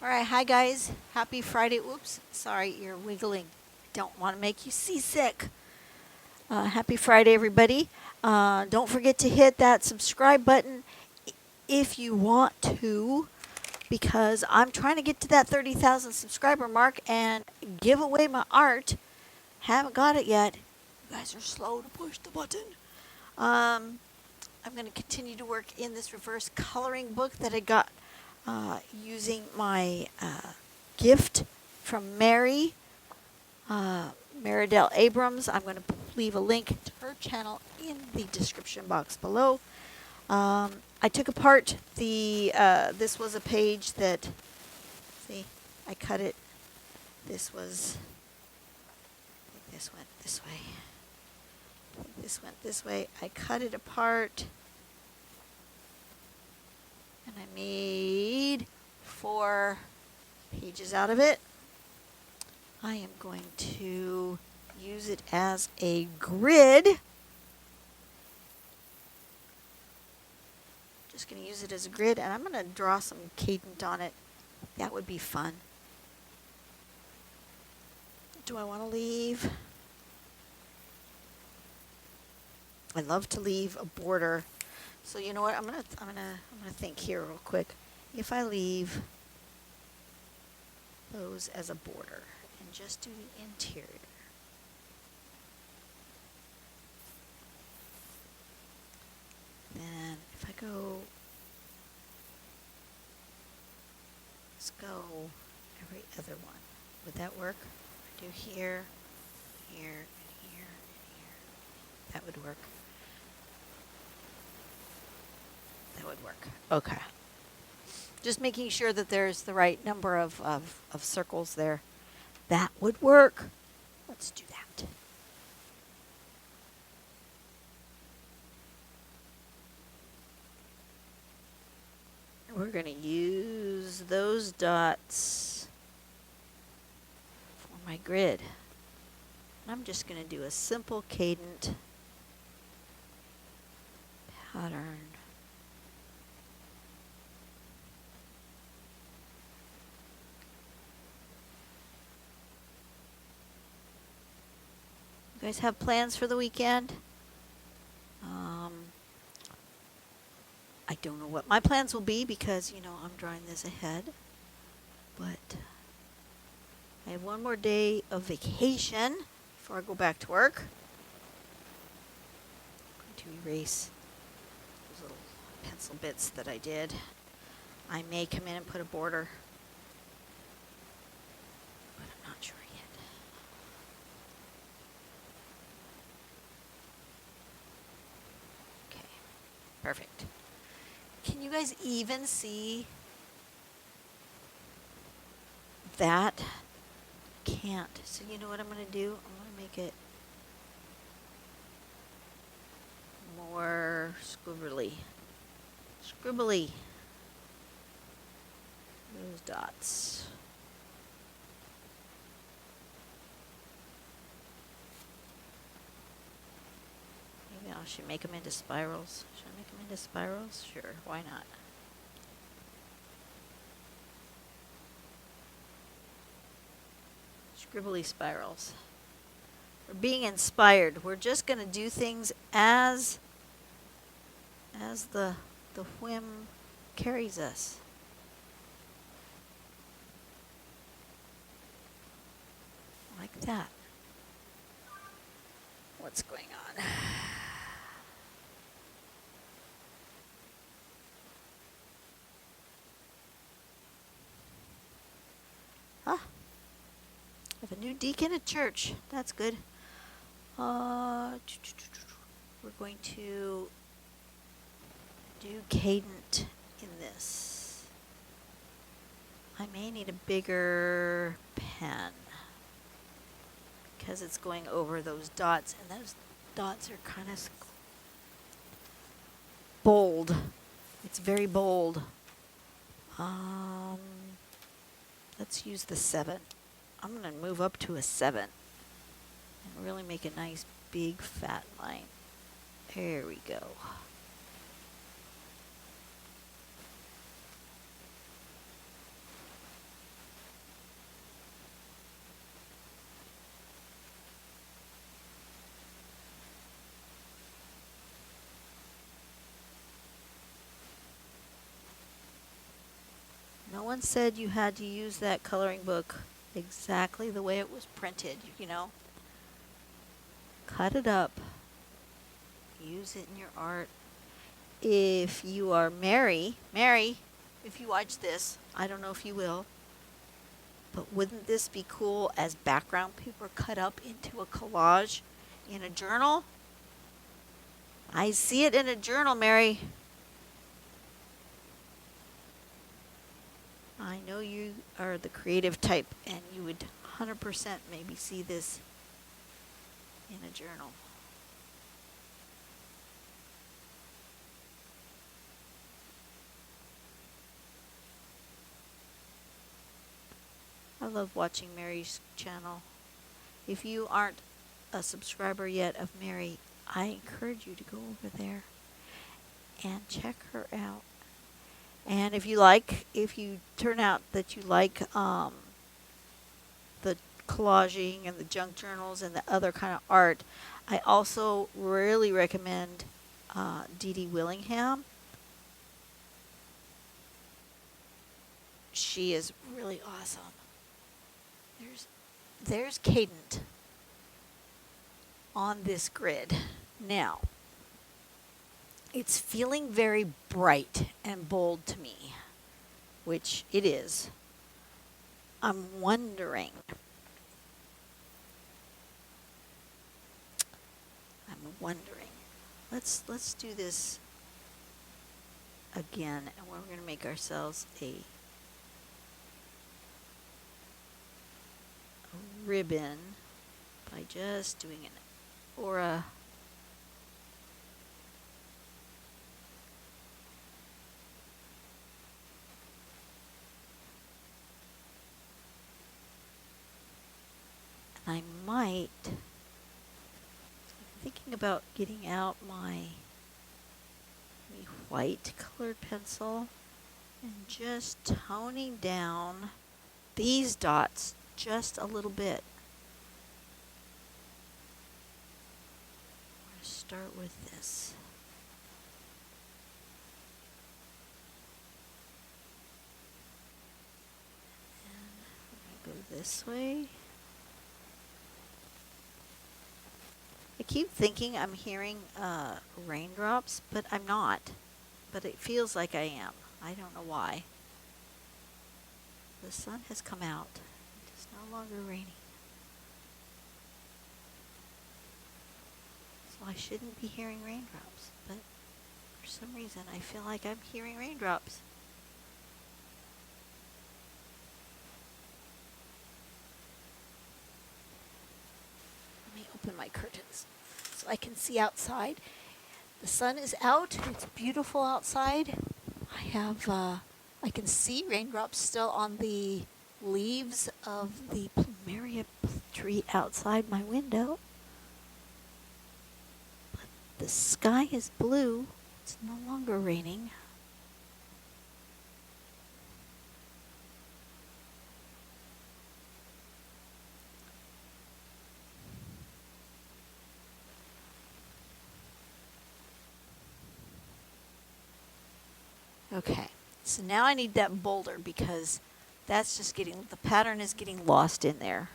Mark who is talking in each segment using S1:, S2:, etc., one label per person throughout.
S1: All right, hi guys. Happy Friday. Oops, sorry, you're wiggling. Don't want to make you seasick. Happy Friday, everybody. Don't forget to hit that subscribe button if you want to, because I'm trying to get to that 30,000 subscriber mark and give away my art. Haven't got it yet. You guys are slow to push the button. I'm going to continue to work in this reverse coloring book that I got using my gift from Mary, Maridel Abrams. I'm going to leave a link to her channel in the description box below. I took apart the, this was a page that, see, I cut it. This was, I think this went this way. I think this went this way. I cut it apart. And I made 4 pages out of it. I am going to use it as a grid. Just going to use it as a grid, and I'm going to draw some cadent on it. That would be fun. Do I want to leave? I love to leave a border. So you know what? I'm gonna think here real quick. If I leave those as a border and just do the interior. Then if I go, let's go every other one. Would that work? I do here, here, and here, and here. That would work. That would work. Okay. Just making sure that there's the right number of circles there. That would work. Let's do that. We're going to use those dots for my grid. I'm just going to do a simple cadent pattern. You guys have plans for the weekend? I don't know what my plans will be because, you know, I'm drawing this ahead. But I have one more day of vacation before I go back to work. I'm going to erase those little pencil bits that I did. I may come in and put a border, but I'm not sure yet. Okay, perfect. Can you guys even see that? Can't. So you know what I'm going to do? I'm going to make it more squibbly. Scribbly. Those dots. Maybe I should make them into spirals. Should I make them into spirals? Sure, why not? Scribbly spirals. We're being inspired. We're just going to do things as the whim carries us. Like that. What's going on? Huh? I have a new deacon at church. That's good. We're going to do cadent in this. I may need a bigger pen because it's going over those dots, and those dots are kind of bold. It's very bold. Let's use the 7. I'm going to move up to a 7 and really make a nice big fat line. There we go. No one said you had to use that coloring book exactly the way it was printed, you know. Cut it up. Use it in your art. If you are Mary, if you watch this, I don't know if you will, but wouldn't this be cool as background paper cut up into a collage in a journal? I see it in a journal, Mary. I know you are the creative type, and you would 100% maybe see this in a journal. I love watching Mary's channel. If you aren't a subscriber yet of Mary, I encourage you to go over there and check her out. And if you turn out that you like the collaging and the junk journals and the other kind of art, I also really recommend Dee Dee Willingham. She is really awesome. There's Cadent on this grid. Now, it's feeling very bright and bold to me, which it is. I'm wondering. Let's do this again, and we're going to make ourselves a ribbon by just doing an aura. And I might, I'm thinking about getting out my white colored pencil and just toning down these dots just a little bit. I'm going to start with this. And I'm going to go this way. I keep thinking I'm hearing raindrops, but I'm not. But it feels like I am. I don't know why. The sun has come out. It's no longer raining. So I shouldn't be hearing raindrops, but for some reason I feel like I'm hearing raindrops. Let me open my curtains so I can see outside. The sun is out. It's beautiful outside. I can see raindrops still on the leaves of the plumeria tree outside my window. But the sky is blue. It's no longer raining. Okay, so now I need that boulder because that's just the pattern is getting lost in there.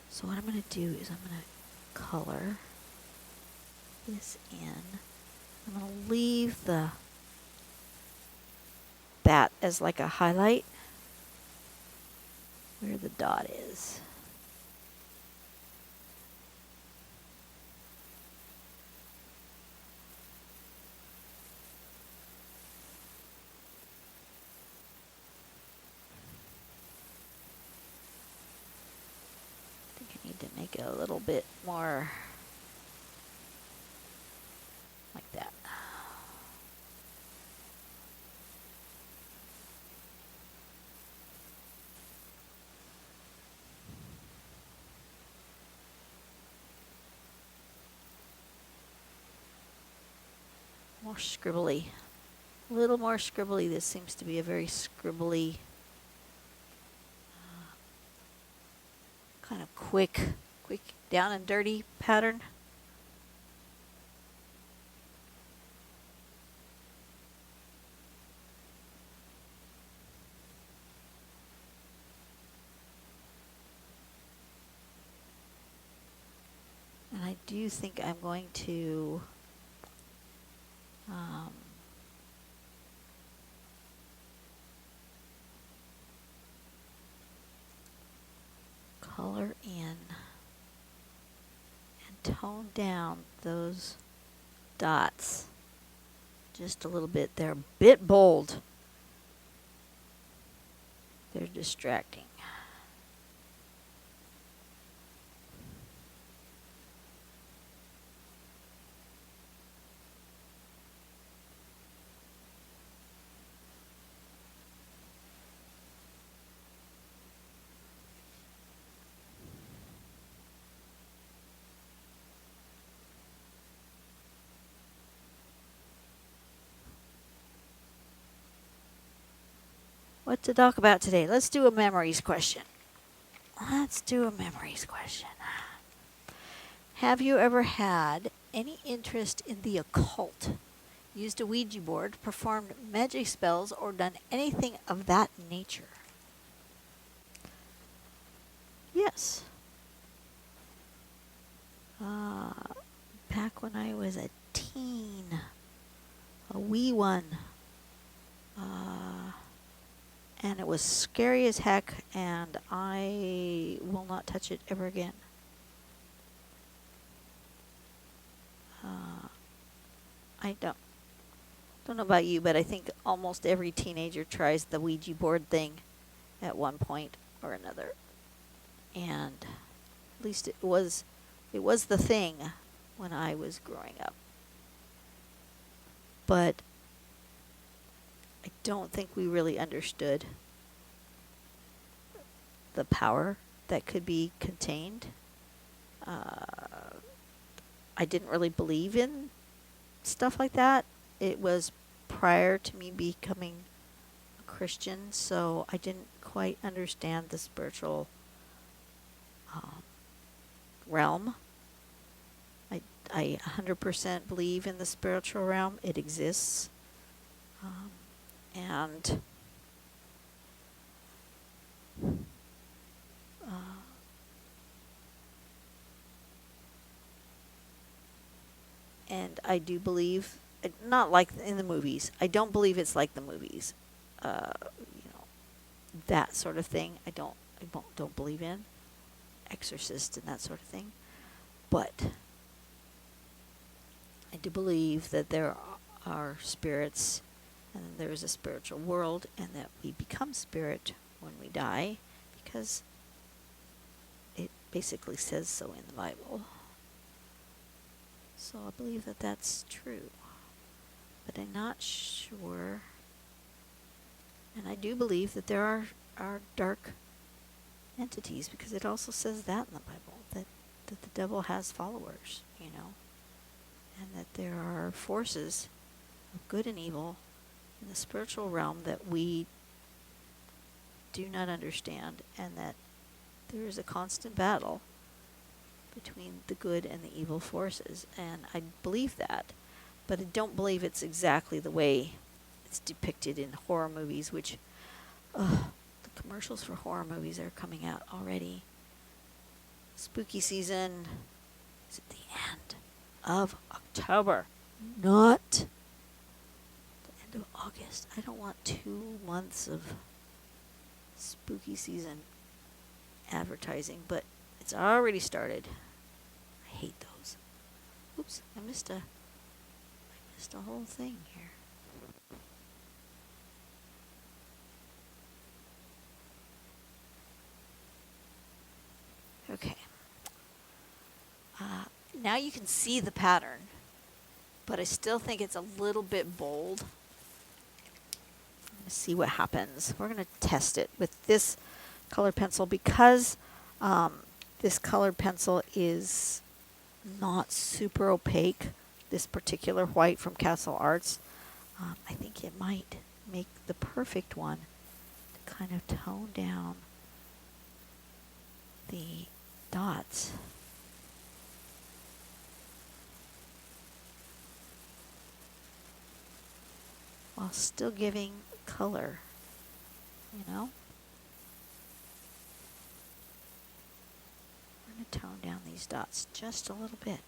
S1: So what I'm going to do is I'm going to color this in. I'm going to leave that as like a highlight where the dot is. To make it a little bit more like that. More scribbly. A little more scribbly. This seems to be a very scribbly kind of quick down and dirty pattern. do think I'm going to color in and tone down those dots just a little bit. They're a bit bold. They're distracting. What to talk about today? Let's do a memories question. Let's do a memories question. Have you ever had any interest in the occult? Used a Ouija board, performed magic spells, or done anything of that nature? Yes. Back when I was a teen, a wee one, and it was scary as heck, and I will not touch it ever again. I don't know about you, but I think almost every teenager tries the Ouija board thing at one point or another. And at least it was the thing when I was growing up. But I don't think we really understood the power that could be contained. I didn't really believe in stuff like that. It was prior to me becoming a Christian, so I didn't quite understand the spiritual realm. I 100% believe in the spiritual realm. It exists. And I do believe, not like in the movies. I don't believe it's like the movies. That sort of thing. I don't believe in exorcist and that sort of thing. But I do believe that there are spirits, and there is a spiritual world, and that we become spirit when we die, because it basically says so in the Bible. So I believe that that's true. But I'm not sure. And I do believe that there are dark entities, because it also says that in the Bible, that the devil has followers, and that there are forces of good and evil in the spiritual realm that we do not understand, and that there is a constant battle between the good and the evil forces. And I believe that, but I don't believe it's exactly the way it's depicted in horror movies, which the commercials for horror movies are coming out already. Spooky season is at the end of October, not the end of August. I don't want 2 months of spooky season advertising, but it's already started. I hate those. Oops, I missed a whole thing here. Okay. Now you can see the pattern, but I still think it's a little bit bold. I'm going to see what happens. We're going to test it with this colored pencil, because this colored pencil is not super opaque, this particular white from Castle Arts. I think it might make the perfect one to kind of tone down the dots. While still giving color, We're going to tone down these dots just a little bit.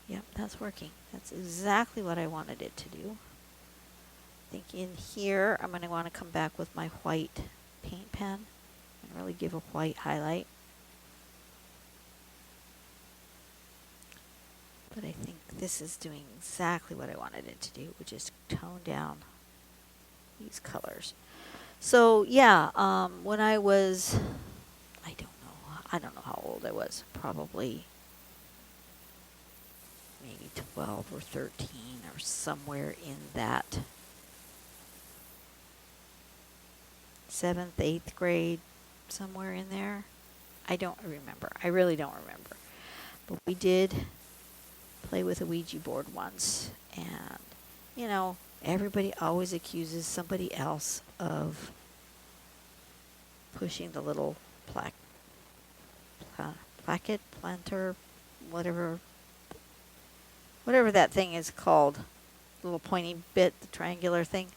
S1: Yep, that's working. That's exactly what I wanted it to do. I think in here, I'm going to want to come back with my white paint pen and really give a white highlight. But I think this is doing exactly what I wanted it to do, which is tone down these colors. So yeah, when I was, I don't know how old I was, probably maybe 12 or 13 or somewhere in that 7th, 8th grade, somewhere in there. I don't remember. I really don't remember. But we did play with a Ouija board once, and you know, everybody always accuses somebody else of pushing the little placket, planter, whatever that thing is called, the little pointy bit, the triangular thing.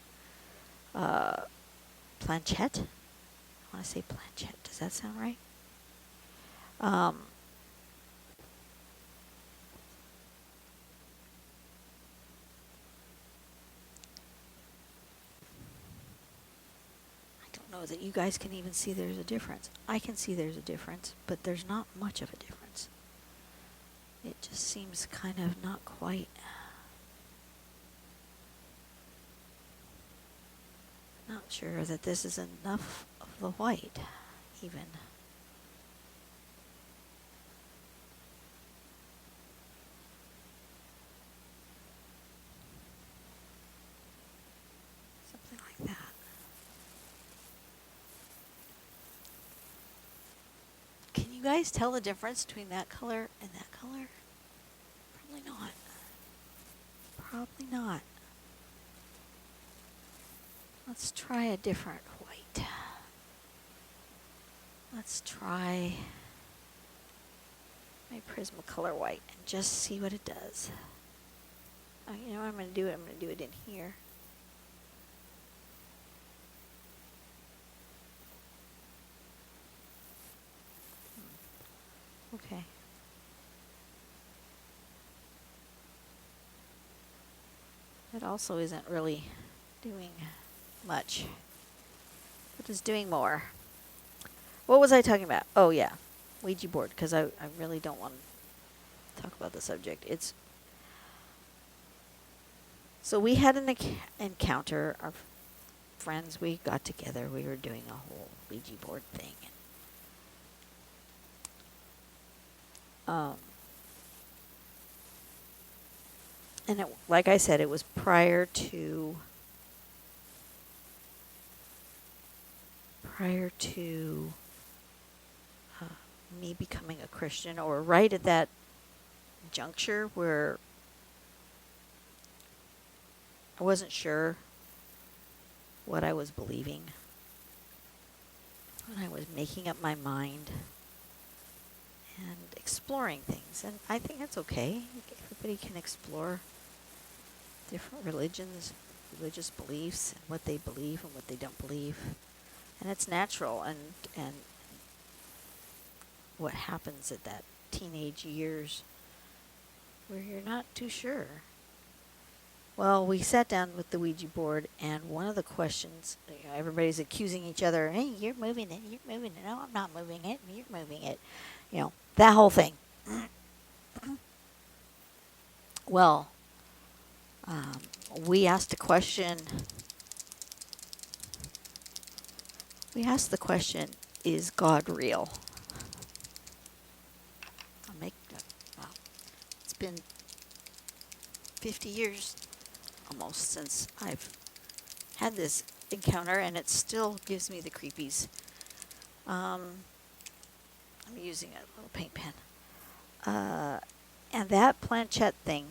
S1: Planchette? I want to say planchette. Does that sound right? I don't know that you guys can even see there's a difference. I can see there's a difference, but there's not much of a difference. It just seems kind of not quite. Not sure that this is enough of the white, even. Something like that. Can you guys tell the difference between that color and that color? Probably not. Probably not. Let's try a different white. Let's try my Prismacolor white and just see what it does. You know what I'm going to do? I'm going to do it in here. Okay. It also isn't really doing much. It is doing more. What was I talking about? Oh, yeah. Ouija board, because I really don't want to talk about the subject. So we had an encounter. Our friends, we got together. We were doing a whole Ouija board thing. And it, like I said, it was prior to me becoming a Christian, or right at that juncture where I wasn't sure what I was believing, when I was making up my mind and exploring things. And I think that's okay. Everybody can explore different religions, religious beliefs, and what they believe and what they don't believe. And it's natural, and what happens at that teenage years where you're not too sure. Well, we sat down with the Ouija board, and one of the questions, everybody's accusing each other, hey, you're moving it, you're moving it, no, I'm not moving it, you're moving it. You know, that whole thing. Well, we asked a question. We asked the question, is God real? Well, it's been 50 years almost since I've had this encounter, and it still gives me the creepies. I'm using a little paint pen. And that planchette thing,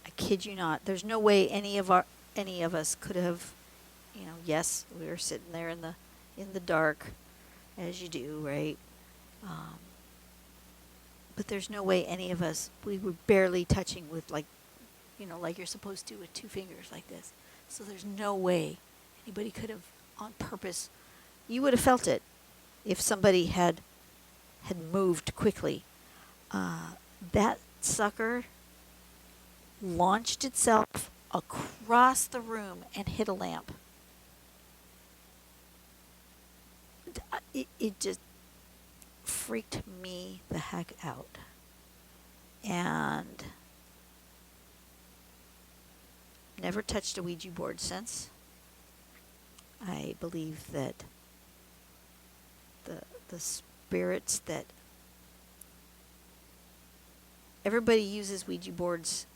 S1: I kid you not, there's no way any of us could have, yes, we were sitting there in the dark, as you do, right? But there's no way any of us, we were barely touching with like you're supposed to with 2 fingers like this. So there's no way anybody could have on purpose. You would have felt it if somebody had moved quickly. That that sucker launched itself across the room and hit a lamp. It just freaked me the heck out. And never touched a Ouija board since. I believe that the spirits that everybody uses Ouija boards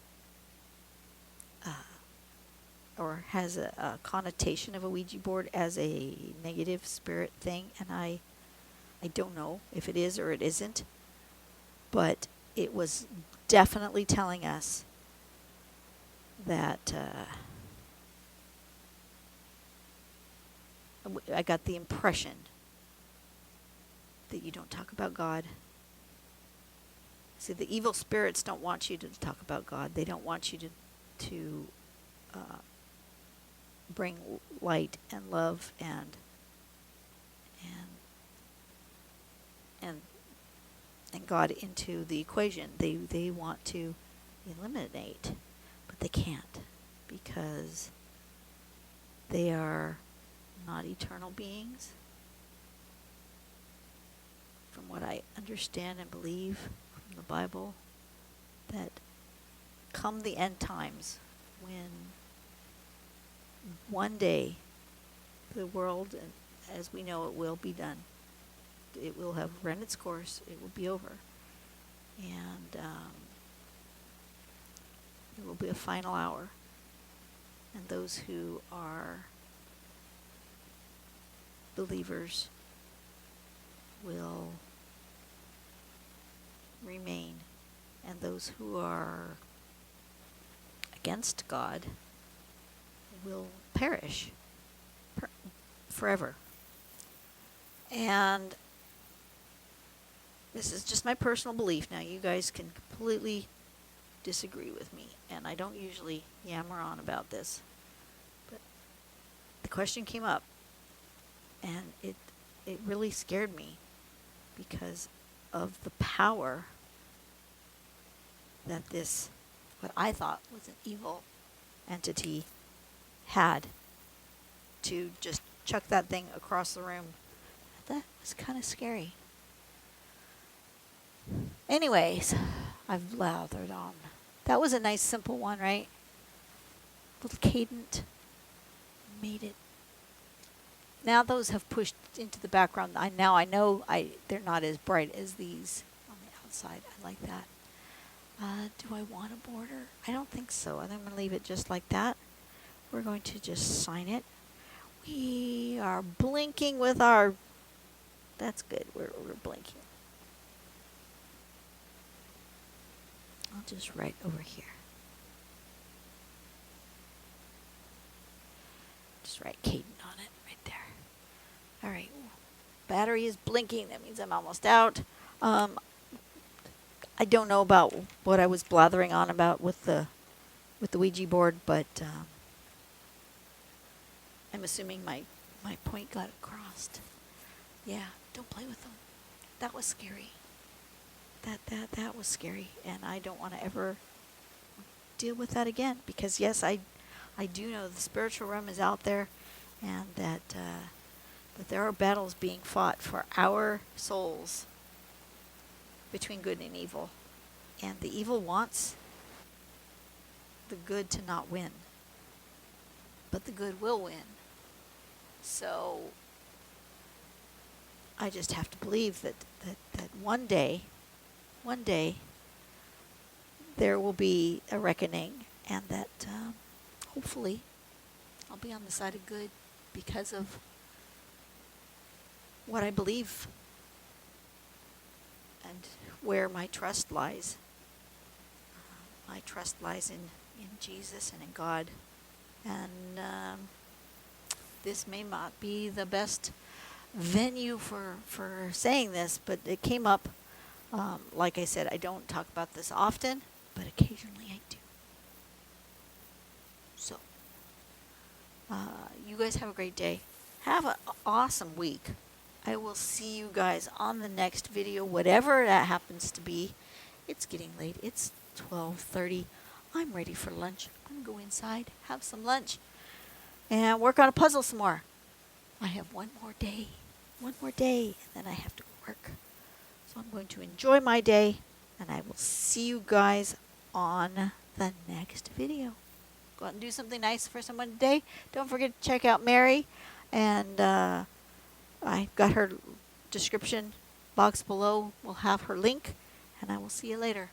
S1: or has a connotation of a Ouija board as a negative spirit thing, and I don't know if it is or it isn't, but it was definitely telling us that I got the impression that you don't talk about God. See, the evil spirits don't want you to talk about God. They don't want you to bring light and love and God into the equation. They want to eliminate, but they can't, because they are not eternal beings. From what I understand and believe from the Bible, that come the end times, when one day the world, as we know it, will be done. It will have run its course. It will be over. And there will be a final hour. And those who are believers will remain. And those who are against God will perish forever. And this is just my personal belief. Now, you guys can completely disagree with me, and I don't usually yammer on about this, but the question came up, and it really scared me because of the power that this, what I thought was an evil entity, had to just chuck that thing across the room. That was kind of scary. Anyways, I've lathered on. That was a nice simple one, right? Little Cadent made it. Now those have pushed into the background. I know they're not as bright as these on the outside. I like that. Do I want a border? I don't think so. I'm going to leave it just like that. We're going to just sign it. We are blinking with our... That's good. We're blinking. I'll just write over here. Just write Cadent on it right there. All right. Battery is blinking. That means I'm almost out. I don't know about what I was blathering on about with the Ouija board, but I'm assuming my point got across. Yeah, don't play with them. That was scary. That was scary, and I don't want to ever deal with that again, because yes, I do know the spiritual realm is out there, and that there are battles being fought for our souls between good and evil, and the evil wants the good to not win, but the good will win. So I just have to believe that one day there will be a reckoning, and that hopefully I'll be on the side of good because of what I believe and where my trust lies. My trust lies in Jesus and in God. And this may not be the best venue for saying this, but it came up. Like I said, I don't talk about this often, but occasionally I do. So, you guys have a great day. Have an awesome week. I will see you guys on the next video, whatever that happens to be. It's getting late. It's 12:30. I'm ready for lunch. I'm going to go inside, have some lunch, and work on a puzzle some more. I have one more day, and then I have to go work. So I'm going to enjoy my day, and I will see you guys on the next video. Go out and do something nice for someone today. Don't forget to check out Mary, and I got her description box below. We'll have her link, and I will see you later.